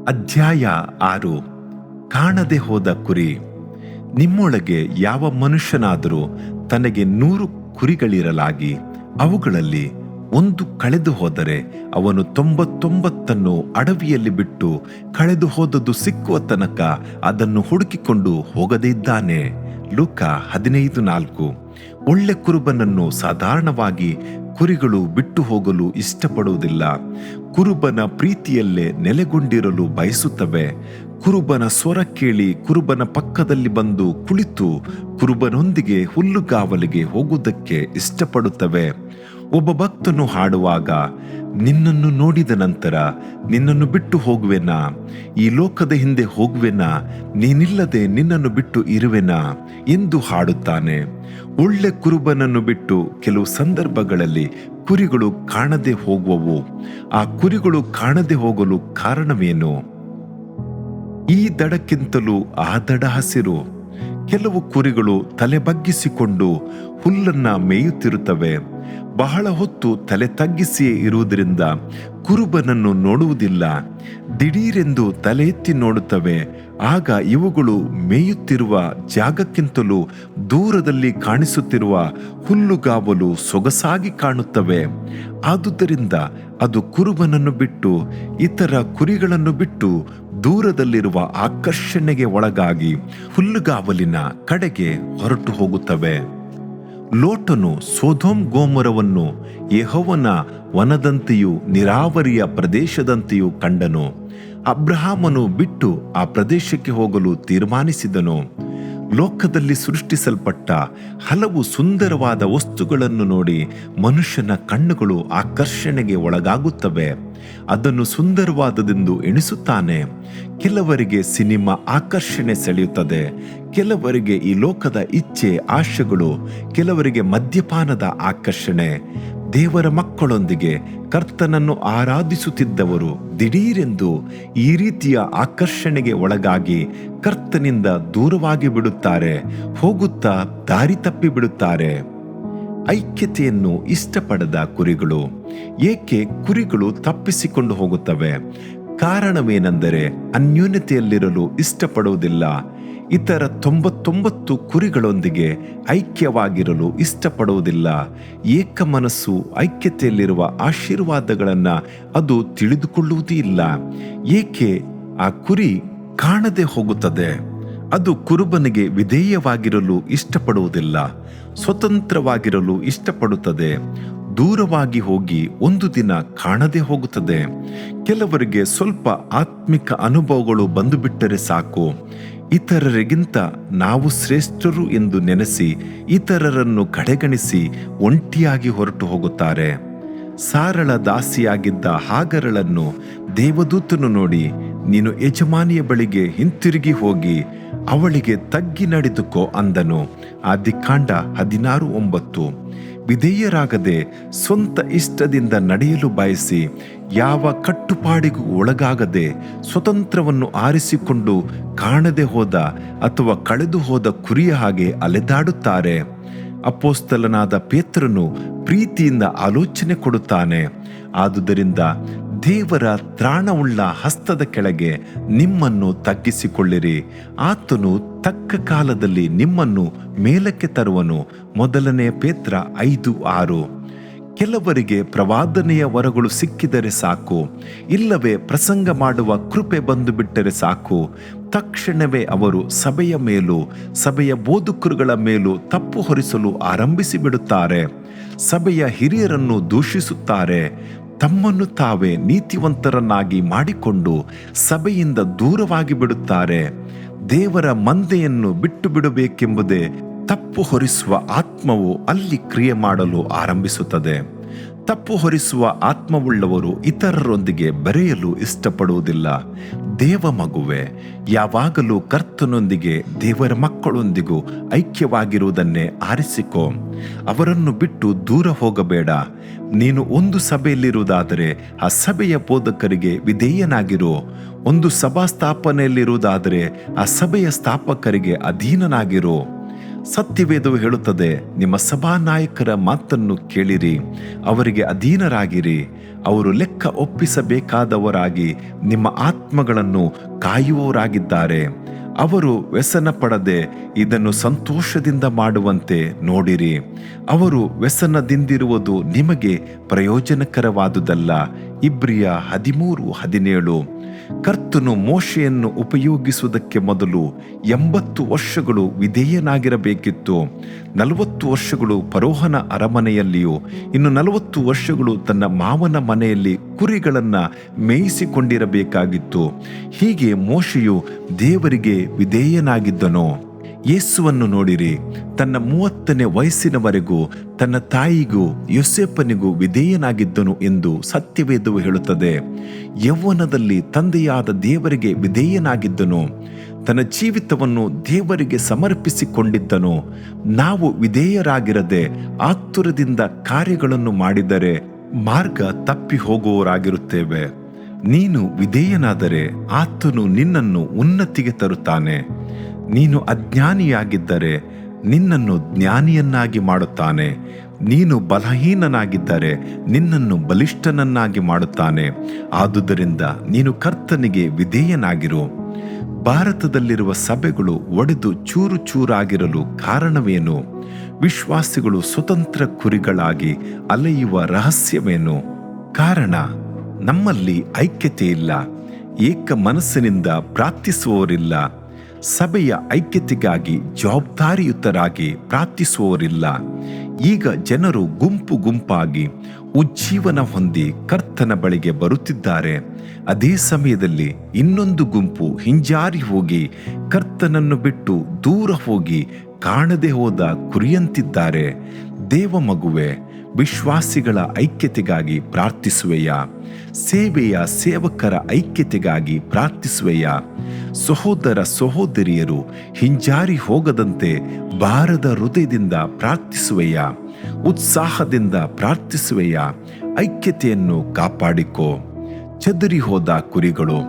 ಅಧ್ಯಾಯ 6. ಕಾಣದೆ ಹೋದ ಕುರಿ. ನಿಮ್ಮೊಳಗೆ ಯಾವ ಮನುಷ್ಯನಾದರೂ ತನಗೆ 100 ಕುರಿಗಳಿರಲಾಗಿ ಅವುಗಳಲ್ಲಿ ಒಂದು ಕಳೆದು ಹೋದರೆ ಅವನು 99 ಅಡವಿಯಲ್ಲಿ ಬಿಟ್ಟು ಕಳೆದು ಹೋದದ್ದು ಸಿಕ್ಕುವ ತನಕ ಅದನ್ನು ಹುಡುಕಿಕೊಂಡು ಹೋಗದೇ ಇದ್ದಾನೆ. ಲೂಕ 15:4. ಒಳ್ಳೆ ಕುರುಬನನ್ನು ಸಾಧಾರಣವಾಗಿ ಕುರಿಗಳು ಬಿಟ್ಟು ಹೋಗಲು ಇಷ್ಟಪಡುವುದಿಲ್ಲ. ಕುರುಬನ ಪ್ರೀತಿಯಲ್ಲೇ ನೆಲೆಗೊಂಡಿರಲು ಬಯಸುತ್ತವೆ. ಕುರುಬನ ಸ್ವರ ಕೇಳಿ ಕುರುಬನ ಪಕ್ಕದಲ್ಲಿ ಬಂದು ಕುಳಿತು ಕುರುಬನೊಂದಿಗೆ ಹುಲ್ಲುಗಾವಲಿಗೆ ಹೋಗುವುದಕ್ಕೆ ಇಷ್ಟಪಡುತ್ತವೆ. ಒಬ್ಬ ಭಕ್ತನು ಹಾಡುವಾಗ, ನಿನ್ನನ್ನು ನೋಡಿದ ನಂತರ ನಿನ್ನನ್ನು ಬಿಟ್ಟು ಹೋಗುವೆನಾ, ಈ ಲೋಕದ ಹಿಂದೆ ಹೋಗುವೆನಾ, ನೀನಿಲ್ಲದೆ ನಿನ್ನನ್ನು ಬಿಟ್ಟು ಇರುವೆನಾ ಎಂದು ಹಾಡುತ್ತಾನೆ. ಒಳ್ಳೆ ಕುರುಬನನ್ನು ಬಿಟ್ಟು ಕೆಲವು ಸಂದರ್ಭಗಳಲ್ಲಿ ಕುರಿಗಳು ಕಾಣದೆ ಹೋಗುವವು. ಆ ಕುರಿಗಳು ಕಾಣದೆ ಹೋಗಲು ಕಾರಣವೇನು? ಈ ದಡಕ್ಕಿಂತಲೂ ಆ ದಡ ಹಸಿರು. ಕೆಲವು ಕುರಿಗಳು ತಲೆ ಬಗ್ಗಿಸಿಕೊಂಡು ಹುಲ್ಲನ್ನ ಮೇಯುತ್ತಿರುತ್ತವೆ. ಬಹಳ ಹೊತ್ತು ತಲೆ ತಗ್ಗಿಸಿಯೇ ಇರುವುದರಿಂದ ಕುರುಬನನ್ನು ನೋಡುವುದಿಲ್ಲ. ದಿಢೀರೆಂದು ತಲೆ ಎತ್ತಿ ನೋಡುತ್ತವೆ. ಆಗ ಇವುಗಳು ಮೇಯುತ್ತಿರುವ ಜಾಗಕ್ಕಿಂತಲೂ ದೂರದಲ್ಲಿ ಕಾಣಿಸುತ್ತಿರುವ ಹುಲ್ಲುಗಾವಲು ಸೊಗಸಾಗಿ ಕಾಣುತ್ತವೆ. ಆದುದರಿಂದ ಅದು ಕುರುಬನನ್ನು ಬಿಟ್ಟು ಇತರ ಕುರಿಗಳನ್ನು ಬಿಟ್ಟು ದೂರದಲ್ಲಿರುವ ಆಕರ್ಷಣೆಗೆ ಒಳಗಾಗಿ ಹುಲ್ಲುಗಾವಲಿನ ಕಡೆಗೆ ಹೊರಟು ಹೋಗುತ್ತವೆ. ಲೋಟನು ಸೊದೋಮ್ ಗೋಮರವನ್ನು ಯೆಹೋವನ ವನದಂತೆಯೂ ನೀರಾವರಿಯ ಪ್ರದೇಶದಂತೆಯೂ ಕಂಡನು. ಅಬ್ರಹಾಮನು ಬಿಟ್ಟು ಆ ಪ್ರದೇಶಕ್ಕೆ ಹೋಗಲು ತೀರ್ಮಾನಿಸಿದನು. ಲೋಕದಲ್ಲಿ ಸೃಷ್ಟಿಸಲ್ಪಟ್ಟ ಹಲವು ಸುಂದರವಾದ ವಸ್ತುಗಳನ್ನು ನೋಡಿ ಮನುಷ್ಯನ ಕಣ್ಣುಗಳು ಆಕರ್ಷಣೆಗೆ ಒಳಗಾಗುತ್ತವೆ. ಅದನ್ನು ಸುಂದರವಾದದೆಂದು ಎಣಿಸುತ್ತಾನೆ. ಕೆಲವರಿಗೆ ಸಿನಿಮಾ ಆಕರ್ಷಣೆ ಸೆಳೆಯುತ್ತದೆ, ಕೆಲವರಿಗೆ ಈ ಲೋಕದ ಇಚ್ಛೆ ಆಶೆಗಳು, ಕೆಲವರಿಗೆ ಮದ್ಯಪಾನದ ಆಕರ್ಷಣೆ. ದೇವರ ಮಕ್ಕಳೊಂದಿಗೆ ಕರ್ತನನ್ನು ಆರಾಧಿಸುತ್ತಿದ್ದವರು ದಿಢೀರೆಂದು ಈ ರೀತಿಯ ಆಕರ್ಷಣೆಗೆ ಒಳಗಾಗಿ ಕರ್ತನಿಂದ ದೂರವಾಗಿ ಬಿಡುತ್ತಾರೆ, ಹೋಗುತ್ತಾ ದಾರಿ ತಪ್ಪಿ ಬಿಡುತ್ತಾರೆ. ಐಕ್ಯತೆಯನ್ನು ಇಷ್ಟಪಡದ ಕುರಿಗಳು. ಏಕೆ ಕುರಿಗಳು ತಪ್ಪಿಸಿಕೊಂಡು ಹೋಗುತ್ತವೆ? ಕಾರಣವೇನೆಂದರೆ ಅನ್ಯೋನ್ಯತೆಯಲ್ಲಿರಲು ಇಷ್ಟಪಡುವುದಿಲ್ಲ. ಇತರ 99 ಕುರಿಗಳೊಂದಿಗೆ ಐಕ್ಯವಾಗಿರಲು ಇಷ್ಟಪಡುವುದಿಲ್ಲ. ಏಕ ಮನಸ್ಸು ಐಕ್ಯತೆಯಲ್ಲಿರುವ ಆಶೀರ್ವಾದಗಳನ್ನು ಅದು ತಿಳಿದುಕೊಳ್ಳುವುದೇ ಇಲ್ಲ. ಏಕೆ ಆ ಕುರಿ ಕಾಣದೆ ಹೋಗುತ್ತದೆ? ಅದು ಕುರುಬನಿಗೆ ವಿಧೇಯವಾಗಿರಲು ಇಷ್ಟಪಡುವುದಿಲ್ಲ, ಸ್ವತಂತ್ರವಾಗಿರಲು ಇಷ್ಟಪಡುತ್ತದೆ. ದೂರವಾಗಿ ಹೋಗಿ ಒಂದು ದಿನ ಕಾಣದೆ ಹೋಗುತ್ತದೆ. ಕೆಲವರಿಗೆ ಸ್ವಲ್ಪ ಆತ್ಮಿಕ ಅನುಭವಗಳು ಬಂದು ಬಿಟ್ಟರೆ ಸಾಕು. ಇತರರಿಗಿಂತ ನಾವು ಶ್ರೇಷ್ಠರು ಎಂದು ನೆನೆಸಿ ಇತರರನ್ನು ಕಡೆಗಣಿಸಿ ಒಂಟಿಯಾಗಿ ಹೊರಟು ಹೋಗುತ್ತಾರೆ. ಸಾರಳ ದಾಸಿಯಾಗಿದ್ದ ಹಾಗರಳನ್ನು ದೇವದೂತನು ನೋಡಿ, ನೀನು ಯಜಮಾನಿಯ ಬಳಿಗೆ ಹಿಂತಿರುಗಿ ಹೋಗಿ ಅವಳಿಗೆ ತಗ್ಗಿ ನಡೆದುಕೋ ಅಂದನು. ಆದಿಕಾಂಡ 16:9. ವಿಧೇಯರಾಗದೆ ಸ್ವಂತ ಇಷ್ಟದಿಂದ ನಡೆಯಲು ಬಯಸಿ ಯಾವ ಕಟ್ಟುಪಾಡಿಗೂ ಒಳಗಾಗದೆ ಸ್ವತಂತ್ರವನ್ನು ಆರಿಸಿಕೊಂಡು ಕಾಣದೆ ಹೋದ ಅಥವಾ ಕಳೆದು ಹೋದ ಕುರಿಯ ಹಾಗೆ ಅಲೆದಾಡುತ್ತಾರೆ. ಅಪೊಸ್ತಲನಾದ ಪೇತ್ರನು ಪ್ರೀತಿಯಿಂದ ಆಲೋಚನೆ ಕೊಡುತ್ತಾನೆ. ಆದುದರಿಂದ ದೇವರ ತ್ರಾಣವುಳ್ಳ ಹಸ್ತದ ಕೆಳಗೆ ನಿಮ್ಮನ್ನು ತಗ್ಗಿಸಿಕೊಳ್ಳಿರಿ. ಆತನು ತಕ್ಕ ಕಾಲದಲ್ಲಿ ನಿಮ್ಮನ್ನು ಮೇಲಕ್ಕೆ ತರುವನು. 1 ಪೇತ್ರ 5:6. ಕೆಲವರಿಗೆ ಪ್ರವಾದನೆಯ ವರಗಳು ಸಿಕ್ಕಿದರೆ ಸಾಕು, ಇಲ್ಲವೇ ಪ್ರಸಂಗ ಮಾಡುವ ಕೃಪೆ ಬಂದು ಬಿಟ್ಟರೆ ಸಾಕು. ತಕ್ಷಣವೇ ಅವರು ಸಭೆಯ ಮೇಲೂ ಸಭೆಯ ಬೋಧಕರುಗಳ ಮೇಲೂ ತಪ್ಪು ಹೊರಿಸಲು ಆರಂಭಿಸಿ ಬಿಡುತ್ತಾರೆ. ಸಭೆಯ ಹಿರಿಯರನ್ನು ದೂಷಿಸುತ್ತಾರೆ. ತಮ್ಮನ್ನು ತಾವೇ ನೀತಿವಂತರನ್ನಾಗಿ ಮಾಡಿಕೊಂಡು ಸಭೆಯಿಂದ ದೂರವಾಗಿ ಬಿಡುತ್ತಾರೆ. ದೇವರ ಮಂದೆಯನ್ನು ಬಿಟ್ಟು ಬಿಡಬೇಕೆಂಬುದೇ ತಪ್ಪು ಹೊರಿಸುವ ಆತ್ಮವು ಅಲ್ಲಿ ಕ್ರಿಯೆ ಮಾಡಲು ಆರಂಭಿಸುತ್ತದೆ. ತಪ್ಪು ಹೊರಿಸುವ ಆತ್ಮವುಳ್ಳವರು ಇತರರೊಂದಿಗೆ ಬೆರೆಯಲು ಇಷ್ಟಪಡುವುದಿಲ್ಲ. ದೇವ ಮಗುವೆ, ಯಾವಾಗಲೂ ಕರ್ತನೊಂದಿಗೆ ದೇವರ ಮಕ್ಕಳೊಂದಿಗೂ ಐಕ್ಯವಾಗಿರುವುದನ್ನೇ ಆರಿಸಿಕೊ. ಅವರನ್ನು ಬಿಟ್ಟು ದೂರ ಹೋಗಬೇಡ. ನೀನು ಒಂದು ಸಭೆಯಲ್ಲಿರುವುದಾದರೆ ಆ ಸಭೆಯ ಬೋಧಕರಿಗೆ ವಿಧೇಯನಾಗಿರು. ಒಂದು ಸಭಾ ಸ್ಥಾಪನೆಯಲ್ಲಿರುವುದಾದರೆ ಆ ಸಭೆಯ ಸ್ಥಾಪಕರಿಗೆ ಅಧೀನನಾಗಿರು. ಸತ್ಯವೇದವು ಹೇಳುತ್ತದೆ, ನಿಮ್ಮ ಸಭಾನಾಯಕರ ಮಾತನ್ನು ಕೇಳಿರಿ, ಅವರಿಗೆ ಅಧೀನರಾಗಿರಿ. ಅವರು ಲೆಕ್ಕ ಒಪ್ಪಿಸಬೇಕಾದವರಾಗಿ ನಿಮ್ಮ ಆತ್ಮಗಳನ್ನು ಕಾಯುವವರಾಗಿದ್ದಾರೆ. ಅವರು ವ್ಯಸನ ಪಡದೆ ಇದನ್ನು ಸಂತೋಷದಿಂದ ಮಾಡುವಂತೆ ನೋಡಿರಿ. ಅವರು ವ್ಯಸನದಿಂದಿರುವುದು ನಿಮಗೆ ಪ್ರಯೋಜನಕರವಾದುದಲ್ಲ. ಇಬ್ರಿಯ 13:17. ಕರ್ತನು ಮೋಶೆಯನ್ನು ಉಪಯೋಗಿಸುವುದಕ್ಕೆ ಮೊದಲು 80 ವರ್ಷಗಳು ವಿಧೇಯನಾಗಿರಬೇಕಿತ್ತು. 40 ವರ್ಷಗಳು ಫರೋಹನ ಅರಮನೆಯಲ್ಲಿಯೂ ಇನ್ನು 40 ವರ್ಷಗಳು ತನ್ನ ಮಾವನ ಮನೆಯಲ್ಲಿ ಕುರಿಗಳನ್ನು ಮೇಯಿಸಿಕೊಂಡಿರಬೇಕಾಗಿತ್ತು. ಹೀಗೆ ಮೋಶೆಯು ದೇವರಿಗೆ ವಿಧೇಯನಾಗಿದ್ದನು. ಯೇಸುವನ್ನು ನೋಡಿರಿ, ತನ್ನ 30ನೇ ವಯಸ್ಸಿನವರೆಗೂ ತನ್ನ ತಾಯಿಗೂ ಯೋಸೇಫನಿಗೂ ವಿಧೇಯನಾಗಿದ್ದನು ಎಂದು ಸತ್ಯವೇದವು ಹೇಳುತ್ತದೆ. ಯೌವನದಲ್ಲಿ ತಂದೆಯಾದ ದೇವರಿಗೆ ವಿಧೇಯನಾಗಿದ್ದನು. ತನ್ನ ಜೀವಿತವನ್ನು ದೇವರಿಗೆ ಸಮರ್ಪಿಸಿಕೊಂಡಿದ್ದನು. ನಾವು ವಿಧೇಯರಾಗಿರದೆ ಆತುರದಿಂದ ಕಾರ್ಯಗಳನ್ನು ಮಾಡಿದರೆ ಮಾರ್ಗ ತಪ್ಪಿ ಹೋಗುವವರಾಗಿರುತ್ತೇವೆ. ನೀನು ವಿಧೇಯನಾದರೆ ಆತನು ನಿನ್ನನ್ನು ಉನ್ನತಿಗೆ ತರುತ್ತಾನೆ. ನೀನು ಅಜ್ಞಾನಿಯಾಗಿದ್ದರೆ ನಿನ್ನನ್ನು ಜ್ಞಾನಿಯನ್ನಾಗಿ ಮಾಡುತ್ತಾನೆ. ನೀನು ಬಲಹೀನನಾಗಿದ್ದರೆ ನಿನ್ನನ್ನು ಬಲಿಷ್ಠನನ್ನಾಗಿ ಮಾಡುತ್ತಾನೆ. ಆದುದರಿಂದ ನೀನು ಕರ್ತನಿಗೆ ವಿಧೇಯನಾಗಿರು. ಭಾರತದಲ್ಲಿರುವ ಸಭೆಗಳು ಒಡೆದು ಚೂರು ಚೂರಾಗಿರಲು ಕಾರಣವೇನು? ವಿಶ್ವಾಸಿಗಳು ಸ್ವತಂತ್ರ ಕುರಿಗಳಾಗಿ ಅಲೆಯುವ ರಹಸ್ಯವೇನು? ಕಾರಣ, ನಮ್ಮಲ್ಲಿ ಐಕ್ಯತೆ ಇಲ್ಲ. ಏಕ ಮನಸ್ಸಿನಿಂದ ಪ್ರಾರ್ಥಿಸುವವರಿಲ್ಲ. ಸಭೆಯ ಐಕ್ಯತೆಗಾಗಿ ಜವಾಬ್ದಾರಿಯುತರಾಗಿ ಪ್ರಾರ್ಥಿಸುವವರಿಲ್ಲ. ಈಗ ಜನರು ಗುಂಪು ಗುಂಪಾಗಿ ಉಜ್ಜೀವನ ಹೊಂದಿ ಕರ್ತನ ಬಳಿಗೆ ಬರುತ್ತಿದ್ದಾರೆ. ಅದೇ ಸಮಯದಲ್ಲಿ ಇನ್ನೊಂದು ಗುಂಪು ಹಿಂಜಾರಿ ಹೋಗಿ ಕರ್ತನನ್ನು ಬಿಟ್ಟು ದೂರ ಹೋಗಿ ಕಾಣದೆ ಹೋದ ಕುರಿಯಂತಿದ್ದಾರೆ. ದೇವ ಮಗುವೆ, ವಿಶ್ವಾಸಿಗಳ ಐಕ್ಯತೆಗಾಗಿ ಪ್ರಾರ್ಥಿಸುವೆಯಾ? ಸೇವೆಯ ಸೇವಕರ ಐಕ್ಯತೆಗಾಗಿ ಪ್ರಾರ್ಥಿಸುವೆಯಾ? ಸಹೋದರ ಸಹೋದರಿಯರು ಹಿಂಜಾರಿ ಹೋಗದಂತೆ ಬಾರದ ಹೃದಯದಿಂದ ಪ್ರಾರ್ಥಿಸುವೆಯಾ? ಉತ್ಸಾಹದಿಂದ ಪ್ರಾರ್ಥಿಸುವೆಯಾ? ಐಕ್ಯತೆಯನ್ನು ಕಾಪಾಡಿಕೋ. ಚದರಿ ಹೋದ ಕುರಿಗಳು.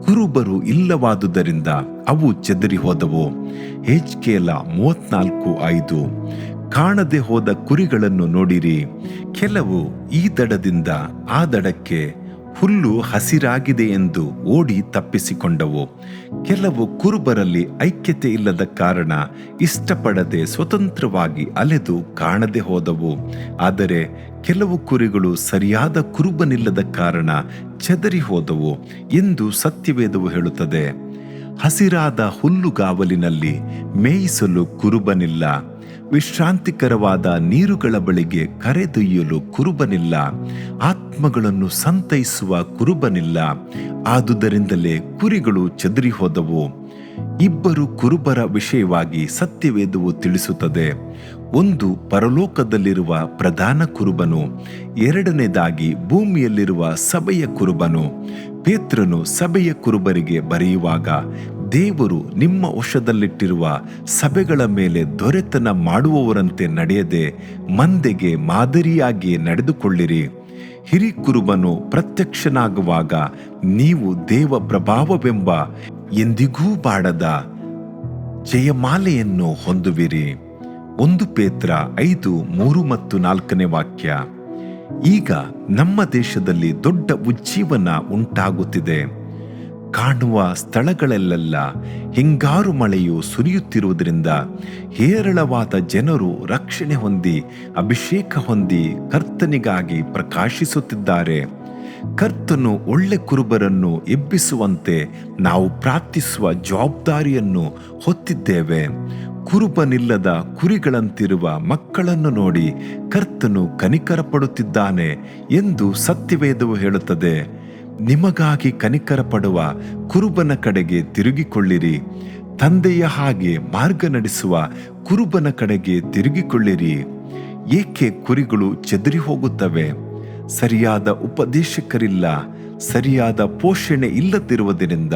ಕುರುಬರು ಇಲ್ಲವಾದುದರಿಂದ ಅವು ಚದರಿ ಹೋದವು. ಹೆಜ್ಕೇಲ 34:5. ಕಾಣದೆ ಹೋದ ಕುರಿಗಳನ್ನು ನೋಡಿರಿ. ಕೆಲವು ಈ ದಡದಿಂದ ಆ ದಡಕ್ಕೆ ಹುಲ್ಲು ಹಸಿರಾಗಿದೆ ಎಂದು ಓಡಿ ತಪ್ಪಿಸಿಕೊಂಡವು. ಕೆಲವು ಕುರುಬರಲ್ಲಿ ಐಕ್ಯತೆ ಇಲ್ಲದ ಕಾರಣ ಇಷ್ಟಪಡದೆ ಸ್ವತಂತ್ರವಾಗಿ ಅಲೆದು ಕಾಣದೆ ಹೋದವು. ಆದರೆ ಕೆಲವು ಕುರಿಗಳು ಸರಿಯಾದ ಕುರುಬನಿಲ್ಲದ ಕಾರಣ ಚದರಿ ಹೋದವು ಎಂದು ಸತ್ಯವೇದವು ಹೇಳುತ್ತದೆ. ಹಸಿರಾದ ಹುಲ್ಲುಗಾವಲಿನಲ್ಲಿ ಮೇಯಿಸಲು ಕುರುಬನಿಲ್ಲ. ವಿಶ್ರಾಂತಿಕರವಾದ ನೀರುಗಳ ಬಳಿಗೆ ಕರೆದೊಯ್ಯಲು ಕುರುಬನಿಲ್ಲ. ಆತ್ಮಗಳನ್ನು ಸಂತೈಸುವ ಕುರುಬನಿಲ್ಲ. ಆದುದರಿಂದಲೇ ಕುರಿಗಳು ಚದರಿ ಹೋದವು. ಇಬ್ಬರು ಕುರುಬರ ವಿಷಯವಾಗಿ ಸತ್ಯವೇದವು ತಿಳಿಸುತ್ತದೆ. ಒಂದು ಪರಲೋಕದಲ್ಲಿರುವ ಪ್ರಧಾನ ಕುರುಬನು, ಎರಡನೇದಾಗಿ ಭೂಮಿಯಲ್ಲಿರುವ ಸಭೆಯ ಕುರುಬನು. ಪೇತ್ರನು ಸಭೆಯ ಕುರುಬರಿಗೆ ಬರೆಯುವಾಗ, ದೇವರು ನಿಮ್ಮ ವಶದಲ್ಲಿಟ್ಟಿರುವ ಸಭೆಗಳ ಮೇಲೆ ದೊರೆತನ ಮಾಡುವವರಂತೆ ನಡೆಯದೆ ಮಂದೆಗೆ ಮಾದರಿಯಾಗಿ ನಡೆದುಕೊಳ್ಳಿರಿ. ಹಿರಿ ಕುರುಬನು ಪ್ರತ್ಯಕ್ಷನಾಗುವಾಗ ನೀವು ದೇವ ಪ್ರಭಾವವೆಂಬ ಎಂದಿಗೂ ಬಾಡದ ಜಯಮಾಲೆಯನ್ನು ಹೊಂದುವಿರಿ. 1 ಪೇತ್ರ 5:3-4 ವಾಕ್ಯ. ಈಗ ನಮ್ಮ ದೇಶದಲ್ಲಿ ದೊಡ್ಡ ಉಜ್ಜೀವನ ಉಂಟಾಗುತ್ತಿದೆ. ಕಾಣುವ ಸ್ಥಳಗಳಲ್ಲೆಲ್ಲ ಹಿಂಗಾರು ಮಳೆಯು ಸುರಿಯುತ್ತಿರುವುದರಿಂದ ಹೇರಳವಾದ ಜನರು ರಕ್ಷಣೆ ಹೊಂದಿ ಅಭಿಷೇಕ ಹೊಂದಿ ಕರ್ತನಿಗಾಗಿ ಪ್ರಕಾಶಿಸುತ್ತಿದ್ದಾರೆ. ಕರ್ತನು ಒಳ್ಳೆ ಕುರುಬರನ್ನು ಎಬ್ಬಿಸುವಂತೆ ನಾವು ಪ್ರಾರ್ಥಿಸುವ ಜವಾಬ್ದಾರಿಯನ್ನು ಹೊತ್ತಿದ್ದೇವೆ. ಕುರುಬನಿಲ್ಲದ ಕುರಿಗಳಂತಿರುವ ಮಕ್ಕಳನ್ನು ನೋಡಿ ಕರ್ತನು ಕನಿಕರ ಪಡುತ್ತಿದ್ದಾನೆ ಎಂದು ಸತ್ಯವೇದವು ಹೇಳುತ್ತದೆ. ನಿಮಗಾಗಿ ಕನಿಕರ ಪಡುವ ಕುರುಬನ ಕಡೆಗೆ ತಿರುಗಿಕೊಳ್ಳಿರಿ. ತಂದೆಯ ಹಾಗೆ ಮಾರ್ಗ ನಡೆಸುವ ಕುರುಬನ ಕಡೆಗೆ ತಿರುಗಿಕೊಳ್ಳಿರಿ. ಏಕೆ ಕುರಿಗಳು ಚದರಿ ಹೋಗುತ್ತವೆ? ಸರಿಯಾದ ಉಪದೇಶಕರಿಲ್ಲ, ಸರಿಯಾದ ಪೋಷಣೆ ಇಲ್ಲದಿರುವುದರಿಂದ.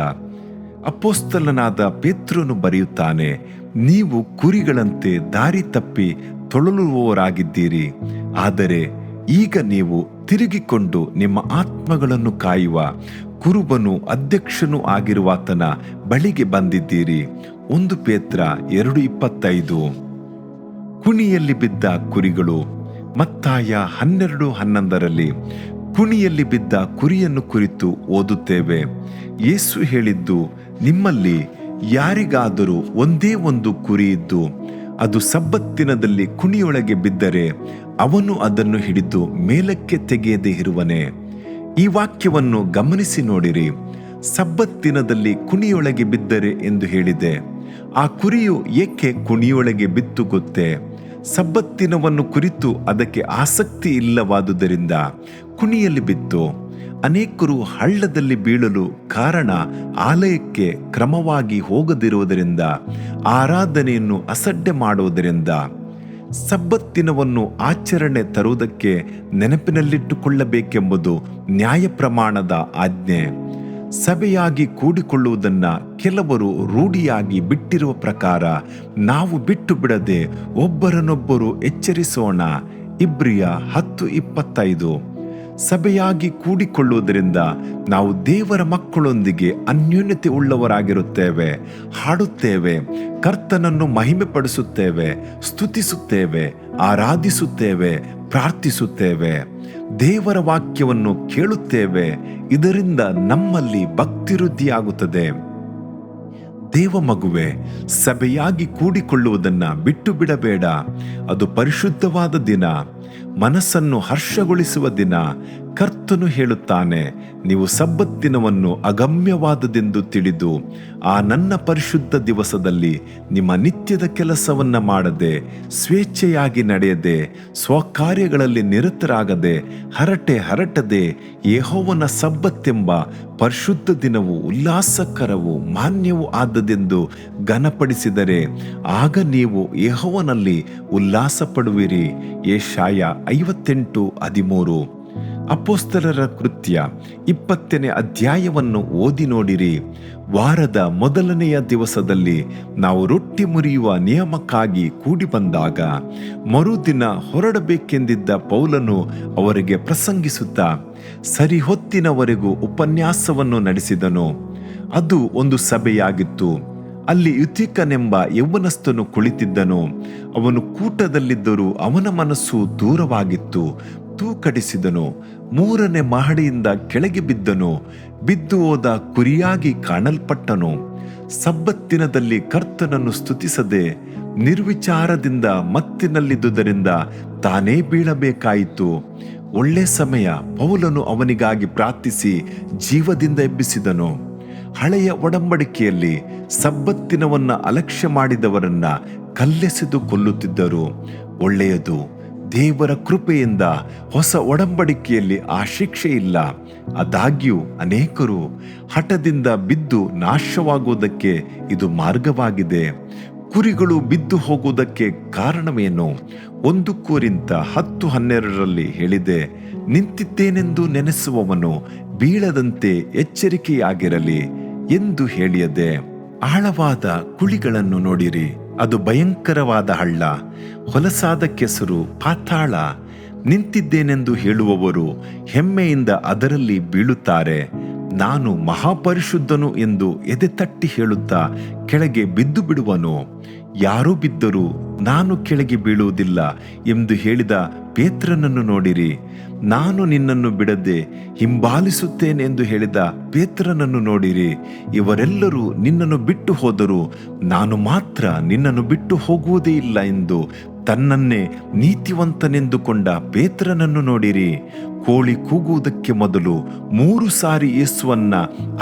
ಅಪೊಸ್ತಲನಾದ ಪೇತ್ರನು ಬರೆಯುತ್ತಾನೆ, ನೀವು ಕುರಿಗಳಂತೆ ದಾರಿ ತಪ್ಪಿ ತೊಳಲುವವರಾಗಿದ್ದೀರಿ. ಆದರೆ ಈಗ ನೀವು ತಿರುಗಿಕೊಂಡು ನಿಮ್ಮ ಆತ್ಮಗಳನ್ನು ಕಾಯುವ ಕುರುಬನು ಅಧ್ಯಕ್ಷನೂ ಆಗಿರುವಾತನ ಬಳಿಗೆ ಬಂದಿದ್ದೀರಿ. 1 ಪೇತ್ರ 2:25. ಕುಣಿಯಲ್ಲಿ ಬಿದ್ದ ಕುರಿಗಳು. ಮತ್ತಾಯ 12:11 ಕುಣಿಯಲ್ಲಿ ಬಿದ್ದ ಕುರಿಯನ್ನು ಕುರಿತು ಓದುತ್ತೇವೆ. ಯೇಸು ಹೇಳಿದ್ದು, ನಿಮ್ಮಲ್ಲಿ ಯಾರಿಗಾದರೂ ಒಂದೇ ಒಂದು ಕುರಿ ಇದ್ದು ಅದು ಸಬ್ಬತ್ತಿನದಲ್ಲಿ ಕುಣಿಯೊಳಗೆ ಬಿದ್ದರೆ ಅವನು ಅದನ್ನು ಹಿಡಿದು ಮೇಲಕ್ಕೆ ತೆಗೆಯದೇ ಇರುವನೇ? ಈ ವಾಕ್ಯವನ್ನು ಗಮನಿಸಿ ನೋಡಿರಿ. ಸಬ್ಬತ್ತಿನದಲ್ಲಿ ಕುಣಿಯೊಳಗೆ ಬಿದ್ದರೆ ಎಂದು ಹೇಳಿದೆ. ಆ ಕುರಿಯು ಏಕೆ ಕುಣಿಯೊಳಗೆ ಬಿತ್ತು ಗೊತ್ತೇ? ಸಬ್ಬತ್ತಿನವನ್ನು ಕುರಿತು ಅದಕ್ಕೆ ಆಸಕ್ತಿ ಇಲ್ಲವಾದುದರಿಂದ ಕುಣಿಯಲ್ಲಿ ಬಿತ್ತು. ಅನೇಕರು ಹಳ್ಳದಲ್ಲಿ ಬೀಳಲು ಕಾರಣ ಆಲಯಕ್ಕೆ ಕ್ರಮವಾಗಿ ಹೋಗದಿರುವುದರಿಂದ, ಆರಾಧನೆಯನ್ನು ಅಸಡ್ಡೆ ಮಾಡುವುದರಿಂದ. ಸಬ್ಬತ್ತಿನವನ್ನು ಆಚರಣೆ ತರುವುದಕ್ಕೆ ನೆನಪಿನಲ್ಲಿಟ್ಟುಕೊಳ್ಳಬೇಕೆಂಬುದು ನ್ಯಾಯ ಪ್ರಮಾಣದ ಆಜ್ಞೆ. ಸಭೆಯಾಗಿ ಕೂಡಿಕೊಳ್ಳುವುದನ್ನ ಕೆಲವರು ರೂಢಿಯಾಗಿ ಬಿಟ್ಟಿರುವ ಪ್ರಕಾರ ನಾವು ಬಿಟ್ಟು ಬಿಡದೆ ಒಬ್ಬರನ್ನೊಬ್ಬರು ಎಚ್ಚರಿಸೋಣ. ಇಬ್ರಿಯ 10:25. ಸಭೆಯಾಗಿ ಕೂಡಿಕೊಳ್ಳುವುದರಿಂದ ನಾವು ದೇವರ ಮಕ್ಕಳೊಂದಿಗೆ ಅನ್ಯೋನ್ಯತೆ ಉಳ್ಳವರಾಗಿರುತ್ತೇವೆ, ಹಾಡುತ್ತೇವೆ, ಕರ್ತನನ್ನು ಮಹಿಮೆ ಪಡಿಸುತ್ತೇವೆ, ಸ್ತುತಿಸುತ್ತೇವೆ, ಆರಾಧಿಸುತ್ತೇವೆ, ಪ್ರಾರ್ಥಿಸುತ್ತೇವೆ, ದೇವರ ವಾಕ್ಯವನ್ನು ಕೇಳುತ್ತೇವೆ. ಇದರಿಂದ ನಮ್ಮಲ್ಲಿ ಭಕ್ತಿವೃದ್ಧಿಯಾಗುತ್ತದೆ. ದೇವ ಮಗುವೆ, ಸಭೆಯಾಗಿ ಕೂಡಿಕೊಳ್ಳುವುದನ್ನು ಬಿಟ್ಟು ಬಿಡಬೇಡ. ಅದು ಪರಿಶುದ್ಧವಾದ ದಿನ, ಮನಸ್ಸನ್ನು ಹರ್ಷಗೊಳಿಸುವ ದಿನ. ಕರ್ತನು ಹೇಳುತ್ತಾನೆ, ನೀವು ಸಬ್ಬತ್ತಿನವನ್ನು ಅಗಮ್ಯವಾದದೆಂದು ತಿಳಿದು ಆ ನನ್ನ ಪರಿಶುದ್ಧ ದಿವಸದಲ್ಲಿ ನಿಮ್ಮ ನಿತ್ಯದ ಕೆಲಸವನ್ನ ಮಾಡದೆ, ಸ್ವೇಚ್ಛೆಯಾಗಿ ನಡೆಯದೆ, ಸ್ವಕಾರ್ಯಗಳಲ್ಲಿ ನಿರತರಾಗದೆ, ಹರಟದೆ ಯೆಹೋವನ ಸಬ್ಬತ್ತೆಂಬ ಪರಿಶುದ್ಧ ದಿನವು ಉಲ್ಲಾಸಕರವೂ ಮಾನ್ಯವೂ ಆದದೆಂದು ಘನಪಡಿಸಿದರೆ ಆಗ ನೀವು ಯೆಹೋವನಲ್ಲಿ ಉಲ್ಲಾಸ ಪಡುವಿರಿ. ಯೆಶಾಯ 58:13. ಅಪೊಸ್ತಲರ ಕೃತ್ಯ 20ನೇ ಅಧ್ಯಾಯವನ್ನು ಓದಿ ನೋಡಿರಿ. ವಾರದ ಮೊದಲನೆಯ ದಿವಸದಲ್ಲಿ ನಾವು ರೊಟ್ಟಿ ಮುರಿಯುವ ನಿಯಮಕ್ಕಾಗಿ ಕೂಡಿ ಬಂದಾಗ ಮರುದಿನ ಹೊರಡಬೇಕೆಂದಿದ್ದ ಪೌಲನು ಅವರಿಗೆ ಪ್ರಸಂಗಿಸುತ್ತಾ ಸರಿ ಹೊತ್ತಿನವರೆಗೂ ಉಪನ್ಯಾಸವನ್ನು ನಡೆಸಿದನು. ಅದು ಒಂದು ಸಭೆಯಾಗಿತ್ತು. ಅಲ್ಲಿ ಯುತಿಕನೆಂಬ ಯೌವನಸ್ಥನು ಕುಳಿತಿದ್ದನು. ಅವನು ಕೂಟದಲ್ಲಿದ್ದರೂ ಅವನ ಮನಸ್ಸು ದೂರವಾಗಿತ್ತು. ತೂಕಡಿಸಿದನು. 3ನೇ ಮಹಡಿಯಿಂದ ಕೆಳಗೆ ಬಿದ್ದನು. ಬಿದ್ದು ಹೋದ ಕುರಿಯಾಗಿ ಕಾಣಲ್ಪಟ್ಟನು. ಸಬ್ಬತ್ತಿನದಲ್ಲಿ ಕರ್ತನನ್ನು ಸ್ತುತಿಸದೆ ನಿರ್ವಿಚಾರದಿಂದ ಮತ್ತಿನಲ್ಲಿದ್ದುದರಿಂದ ತಾನೇ ಬೀಳಬೇಕಾಯಿತು. ಒಳ್ಳೆ ಸಮಯ. ಪೌಲನು ಅವನಿಗಾಗಿ ಪ್ರಾರ್ಥಿಸಿ ಜೀವದಿಂದ ಎಬ್ಬಿಸಿದನು. ಹಳೆಯ ಒಡಂಬಡಿಕೆಯಲ್ಲಿ ಸಬ್ಬತ್ತಿನವನ್ನ ಅಲಕ್ಷ್ಯ ಮಾಡಿದವರನ್ನ ಕಲ್ಲೆಸೆದು ಕೊಲ್ಲುತ್ತಿದ್ದರು. ಒಳ್ಳೆಯದು. ದೇವರ ಕೃಪೆಯಿಂದ ಹೊಸ ಒಡಂಬಡಿಕೆಯಲ್ಲಿ ಆ ಶಿಕ್ಷೆ ಇಲ್ಲ. ಆದಾಗ್ಯೂ ಅನೇಕರು ಹಠದಿಂದ ಬಿದ್ದು ನಾಶವಾಗುವುದಕ್ಕೆ ಇದು ಮಾರ್ಗವಾಗಿದೆ. ಕುರಿಗಳು ಬಿದ್ದು ಹೋಗುವುದಕ್ಕೆ ಕಾರಣವೇನು? 1 ಕೊರಿಂಥ 10:12 ಹೇಳಿದೆ, ನಿಂತಿದ್ದೇನೆಂದು ನೆನೆಸುವವನು ಬೀಳದಂತೆ ಎಚ್ಚರಿಕೆಯಾಗಿರಲಿ ಎಂದು ಹೇಳಿಯದೆ. ಆಳವಾದ ಕುಳಿಗಳನ್ನು ನೋಡಿರಿ. ಅದು ಭಯಂಕರವಾದ ಹಳ್ಳ, ಹೊಲಸಾದ ಕೆಸರು, ಪಾತಾಳ. ನಿಂತಿದ್ದೇನೆಂದು ಹೇಳುವವರು ಹೆಮ್ಮೆಯಿಂದ ಅದರಲ್ಲಿ ಬೀಳುತ್ತಾರೆ. ನಾನು ಮಹಾಪರಿಶುದ್ಧನು ಎಂದು ಎದೆ ತಟ್ಟಿ ಹೇಳುತ್ತಾ ಕೆಳಗೆ ಬಿದ್ದು ಬಿಡುವನು. ಯಾರೂ ಬಿದ್ದರೂ ನಾನು ಕೆಳಗೆ ಬೀಳುವುದಿಲ್ಲ ಎಂದು ಹೇಳಿದ ಪೇತ್ರನನ್ನು ನೋಡಿರಿ. ನಾನು ನಿನ್ನನ್ನು ಬಿಡದೆ ಹಿಂಬಾಲಿಸುತ್ತೇನೆ ಎಂದು ಹೇಳಿದ ಪೇತ್ರನನ್ನು ನೋಡಿರಿ. ಇವರೆಲ್ಲರೂ ನಿನ್ನನ್ನು ಬಿಟ್ಟು ಹೋದರೂ ನಾನು ಮಾತ್ರ ನಿನ್ನನ್ನು ಬಿಟ್ಟು ಹೋಗುವುದೇ ಇಲ್ಲ ಎಂದು ತನ್ನನ್ನೇ ನೀತಿವಂತನೆಂದುಕೊಂಡ ಪೇತ್ರನನ್ನು ನೋಡಿರಿ. ಕೋಳಿ ಕೂಗುವುದಕ್ಕೆ ಮೊದಲು 3 ಸಾರಿ ಯೇಸುವನ್ನ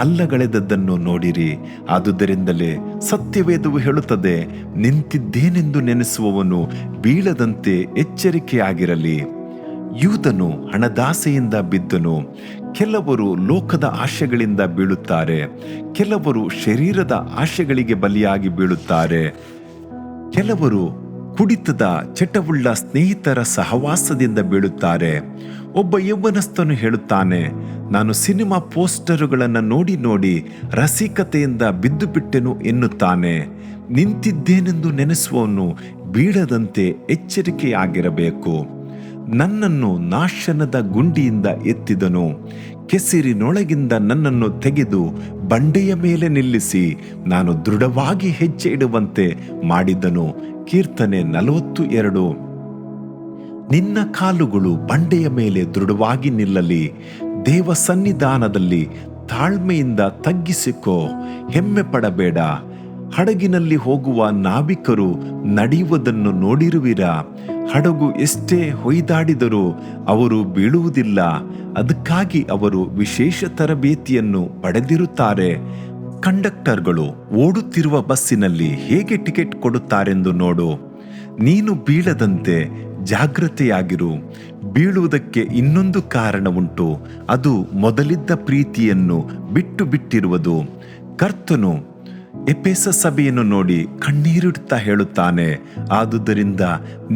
ಅಲ್ಲಗಳೆದದ್ದನ್ನು ನೋಡಿರಿ. ಆದುದರಿಂದಲೇ ಸತ್ಯವೇದವು ಹೇಳುತ್ತದೆ, ನಿಂತಿದ್ದೇನೆಂದು ನೆನೆಸುವವನು ಬೀಳದಂತೆ ಎಚ್ಚರಿಕೆಯಾಗಿರಲಿ. ಯೂದನು ಹಣದಾಸೆಯಿಂದ ಬಿದ್ದನು. ಕೆಲವರು ಲೋಕದ ಆಶೆಗಳಿಂದ ಬೀಳುತ್ತಾರೆ. ಕೆಲವರು ಶರೀರದ ಆಶೆಗಳಿಗೆ ಬಲಿಯಾಗಿ ಬೀಳುತ್ತಾರೆ. ಕೆಲವರು ಕುಡಿತದ ಚಟವುಳ್ಳ ಸ್ನೇಹಿತರ ಸಹವಾಸದಿಂದ ಬೀಳುತ್ತಾರೆ. ಒಬ್ಬ ಯೌವನಸ್ಥನು ಹೇಳುತ್ತಾನೆ, ನಾನು ಸಿನಿಮಾ ಪೋಸ್ಟರುಗಳನ್ನು ನೋಡಿ ರಸಿಕತೆಯಿಂದ ಬಿದ್ದು ಬಿಟ್ಟೆನು ಎನ್ನುತ್ತಾನೆ. ನಿಂತಿದ್ದೇನೆಂದು ನೆನೆಸುವವನು ಬೀಳದಂತೆ ಎಚ್ಚರಿಕೆಯಾಗಿರಬೇಕು. ನನ್ನನ್ನು ನಾಶನದ ಗುಂಡಿಯಿಂದ ಎತ್ತಿದನು. ಕೆಸರಿನೊಳಗಿಂದ ನನ್ನನ್ನು ತೆಗೆದು ಬಂಡೆಯ ಮೇಲೆ ನಿಲ್ಲಿಸಿ ನಾನು ದೃಢವಾಗಿ ಹೆಜ್ಜೆ ಇಡುವಂತೆ ಮಾಡಿದನು. ಕೀರ್ತನೆ 42. ನಿನ್ನ ಕಾಲುಗಳು ಬಂಡೆಯ ಮೇಲೆ ದೃಢವಾಗಿ ನಿಲ್ಲಲಿ. ದೇವ ಸನ್ನಿಧಾನದಲ್ಲಿ ತಾಳ್ಮೆಯಿಂದ ತಗ್ಗಿಸಿಕೋ, ಹೆಮ್ಮೆ ಪಡಬೇಡ. ಹಡಗಿನಲ್ಲಿ ಹೋಗುವ ನಾವಿಕರು ನಡೆಯುವುದನ್ನು ನೋಡಿರುವಿರಾ? ಹಡಗು ಎಷ್ಟೇ ಹೊಯ್ದಾಡಿದರೂ ಅವರು ಬೀಳುವುದಿಲ್ಲ. ಅದಕ್ಕಾಗಿ ಅವರು ವಿಶೇಷ ತರಬೇತಿಯನ್ನು ಪಡೆದಿರುತ್ತಾರೆ. ಕಂಡಕ್ಟರ್ಗಳು ಓಡುತ್ತಿರುವ ಬಸ್ಸಿನಲ್ಲಿ ಹೇಗೆ ಟಿಕೆಟ್ ಕೊಡುತ್ತಾರೆಂದು ನೋಡು. ನೀನು ಬೀಳದಂತೆ ಜಾಗ್ರತೆಯಾಗಿರು. ಬೀಳುವುದಕ್ಕೆ ಇನ್ನೊಂದು ಕಾರಣ ಉಂಟು, ಅದು ಮೊದಲಿದ್ದ ಪ್ರೀತಿಯನ್ನು ಬಿಟ್ಟು ಬಿಟ್ಟಿರುವುದು. ಕರ್ತನು ಎಫೆಸ ಸಭೆಯನ್ನು ನೋಡಿ ಕಣ್ಣೀರಿಡುತ್ತಾ ಹೇಳುತ್ತಾನೆ, ಆದುದರಿಂದ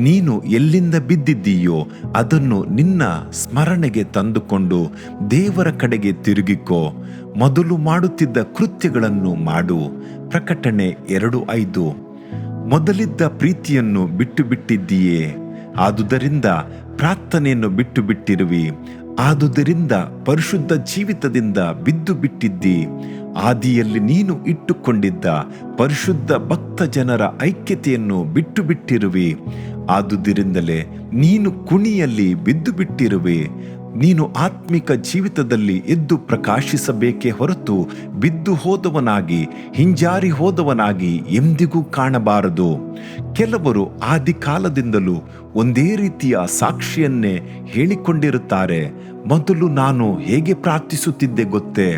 ನೀನು ಎಲ್ಲಿಂದ ಬಿದ್ದಿದ್ದೀಯೋ ಅದನ್ನು ನಿನ್ನ ಸ್ಮರಣೆಗೆ ತಂದುಕೊಂಡು ದೇವರ ಕಡೆಗೆ ತಿರುಗಿಕೋ. ಮೊದಲು ಮಾಡುತ್ತಿದ್ದ ಕೃತ್ಯಗಳನ್ನು ಮಾಡು. ಪ್ರಕಟಣೆ 2:5. ಮೊದಲಿದ್ದ ಪ್ರೀತಿಯನ್ನು ಬಿಟ್ಟು ಬಿಟ್ಟಿದ್ದೀಯೇ, ಆದುದರಿಂದ ಪ್ರಾರ್ಥನೆಯನ್ನು ಬಿಟ್ಟು ಬಿಟ್ಟಿರುವಿ. ಆದುದರಿಂದ ಪರಿಶುದ್ಧ ಜೀವಿತದಿಂದ ಬಿದ್ದು ಬಿಟ್ಟಿದ್ದಿ. ಆದಿಯಲ್ಲಿ ನೀನು ಇಟ್ಟುಕೊಂಡಿದ್ದ ಪರಿಶುದ್ಧ ಭಕ್ತ ಜನರ ಐಕ್ಯತೆಯನ್ನು ಬಿಟ್ಟು ಬಿಟ್ಟಿರುವಿ. ಆದುದರಿಂದಲೇ ನೀನು ಕುಣಿಯಲ್ಲಿ ಬಿದ್ದು ಬಿಟ್ಟಿರುವೆ. ನೀನು ಆತ್ಮಿಕ ಜೀವಿತದಲ್ಲಿ ಎದ್ದು ಪ್ರಕಾಶಿಸಬೇಕೇ ಹೊರತು ಬಿದ್ದು ಹೋದವನಾಗಿ ಹಿಂಜಾರಿ ಹೋದವನಾಗಿ ಎಂದಿಗೂ ಕಾಣಬಾರದು. ಕೆಲವರು ಆದಿಕಾಲದಿಂದಲೂ ಒಂದೇ ರೀತಿಯ ಸಾಕ್ಷಿಯನ್ನೇ ಹೇಳಿಕೊಂಡಿರುತ್ತಾರೆ. ಮೊದಲು ನಾನು ಹೇಗೆ ಪ್ರಾರ್ಥಿಸುತ್ತಿದ್ದೆ ಗೊತ್ತೇ?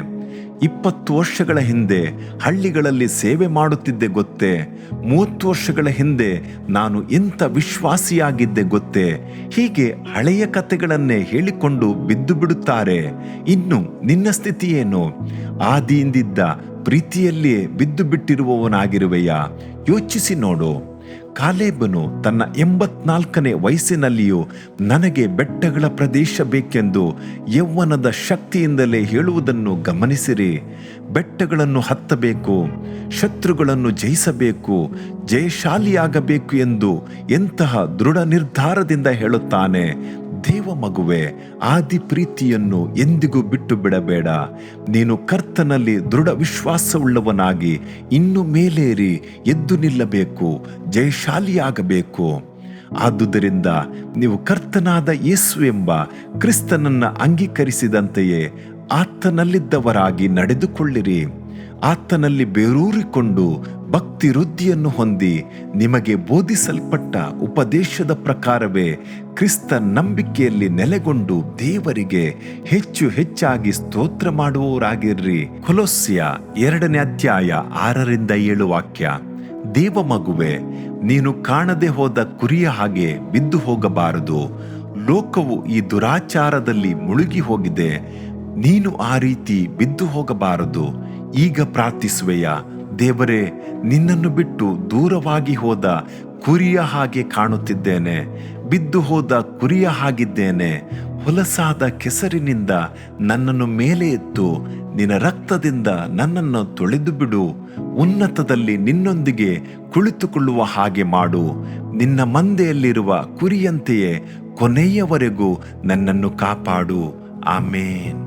20 ವರ್ಷಗಳ ಹಿಂದೆ ಹಳ್ಳಿಗಳಲ್ಲಿ ಸೇವೆ ಮಾಡುತ್ತಿದ್ದೆ ಗೊತ್ತೇ? 30 ವರ್ಷಗಳ ಹಿಂದೆ ನಾನು ಎಂಥ ವಿಶ್ವಾಸಿಯಾಗಿದ್ದೆ ಗೊತ್ತೇ? ಹೀಗೆ ಹಳೆಯ ಕಥೆಗಳನ್ನೇ ಹೇಳಿಕೊಂಡು ಬಿದ್ದು ಬಿಡುತ್ತಾರೆ. ಇನ್ನು ನಿನ್ನ ಸ್ಥಿತಿ ಏನು? ಆದಿಯಿಂದಿದ್ದ ಪ್ರೀತಿಯಲ್ಲಿಯೇ ಬಿದ್ದು ಬಿಟ್ಟಿರುವವನಾಗಿರುವೆಯಾ? ಯೋಚಿಸಿ ನೋಡು. ಕಾಲೇಬನು ತನ್ನ 84ನೇ ವಯಸ್ಸಿನಲ್ಲಿಯೂ ನನಗೆ ಬೆಟ್ಟಗಳ ಪ್ರದೇಶ ಬೇಕೆಂದು ಯೌವನದ ಶಕ್ತಿಯಿಂದಲೇ ಹೇಳುವುದನ್ನು ಗಮನಿಸಿರಿ. ಬೆಟ್ಟಗಳನ್ನು ಹತ್ತಬೇಕು, ಶತ್ರುಗಳನ್ನು ಜಯಿಸಬೇಕು, ಜಯಶಾಲಿಯಾಗಬೇಕು ಎಂದು ಎಂತಹ ದೃಢ ನಿರ್ಧಾರದಿಂದ ಹೇಳುತ್ತಾನೆ. ದೇವ ಮಗುವೆ, ಆದಿ ಪ್ರೀತಿಯನ್ನು ಎಂದಿಗೂ ಬಿಟ್ಟು ಬಿಡಬೇಡ. ನೀನು ಕರ್ತನಲ್ಲಿ ದೃಢ ವಿಶ್ವಾಸವುಳ್ಳವನಾಗಿ ಇನ್ನು ಮೇಲೇರಿ ಎದ್ದು ನಿಲ್ಲಬೇಕು, ಜಯಶಾಲಿಯಾಗಬೇಕು. ಆದುದರಿಂದ ನೀವು ಕರ್ತನಾದ ಯೇಸು ಎಂಬ ಕ್ರಿಸ್ತನನ್ನು ಅಂಗೀಕರಿಸಿದಂತೆಯೇ ಆತನಲ್ಲಿದ್ದವರಾಗಿ ನಡೆದುಕೊಳ್ಳಿರಿ. ಆತನಲ್ಲಿ ಬೇರೂರಿಕೊಂಡು ಭಕ್ತಿ ವೃದ್ಧಿಯನ್ನು ಹೊಂದಿ ನಿಮಗೆ ಬೋಧಿಸಲ್ಪಟ್ಟ ಉಪದೇಶದ ಪ್ರಕಾರವೇ ಕ್ರಿಸ್ತ ನಂಬಿಕೆಯಲ್ಲಿ ನೆಲೆಗೊಂಡು ದೇವರಿಗೆ ಹೆಚ್ಚು ಹೆಚ್ಚಾಗಿ ಸ್ತೋತ್ರ ಮಾಡುವವರಾಗಿರ್ರಿ. ಕೊಲೊಸ್ಯ 2ನೇ ಅಧ್ಯಾಯ 6-7 ವಾಕ್ಯ. ದೇವ ಮಗುವೆ, ನೀನು ಕಾಣದೆ ಹೋದ ಕುರಿಯ ಹಾಗೆ ಬಿದ್ದು ಹೋಗಬಾರದು. ಲೋಕವು ಈ ದುರಾಚಾರದಲ್ಲಿ ಮುಳುಗಿ ಹೋಗಿದೆ. ನೀನು ಆ ರೀತಿ ಬಿದ್ದು ಹೋಗಬಾರದು. ಈಗ ಪ್ರಾರ್ಥಿಸುವೆಯಾ? ದೇವರೇ, ನಿನ್ನನ್ನು ಬಿಟ್ಟು ದೂರವಾಗಿ ಹೋದ ಕುರಿಯ ಹಾಗೆ ಕಾಣುತ್ತಿದ್ದೇನೆ. ಬಿದ್ದು ಹೋದ ಕುರಿಯ ಹಾಗಿದ್ದೇನೆ. ಹೊಲಸಾದ ಕೆಸರಿನಿಂದ ನನ್ನನ್ನು ಮೇಲೆ ಎತ್ತು, ನಿನ್ನ ರಕ್ತದಿಂದ ನನ್ನನ್ನು ತೊಳೆದು ಬಿಡು. ಉನ್ನತದಲ್ಲಿ ನಿನ್ನೊಂದಿಗೆ ಕುಳಿತುಕೊಳ್ಳುವ ಹಾಗೆ ಮಾಡು. ನಿನ್ನ ಮಂದೆಯಲ್ಲಿರುವ ಕುರಿಯಂತೆಯೇ ಕೊನೆಯವರೆಗೂ ನನ್ನನ್ನು ಕಾಪಾಡು. ಆಮೇನ್.